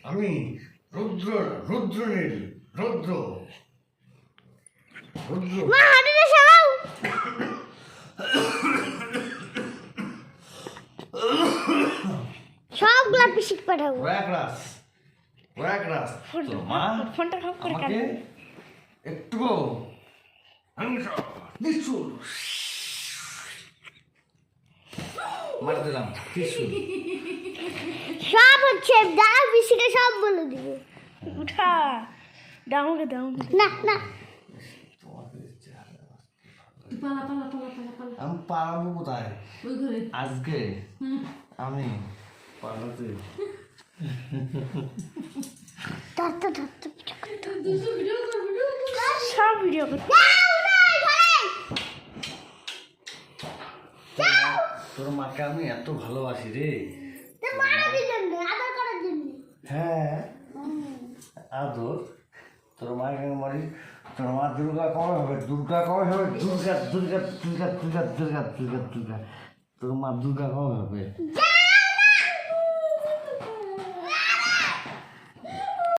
আমি রুদ্র রুদ্রনীল রুদ্র রুদ্র সবগুলা পিসিক পাঠাবো ওয়াকরাস মা ফোনটা খাপ করে আমাকে একটু নিশ্চুর মার দিলাম টিস্যু সব হচ্ছে দাঁড়া পিসিকে সব বলে দিবে উঠা দামকে না না আমি পালাবো কোথায় আজকে আমি পালাতে সব ভিডিও করতে তোর মাকে আমি এত ভালোবাসি রে আদর করার জন্য হ্যাঁ আদর তোর মাকে মারি তোর মা দুর্গা কবে হবে দুর্গা কবে হবে দুর্গা দুর্গা দুর্গা দুর্গা দুর্গা দুর্গা দুর্গা তোর মা দুর্গা কবে হবে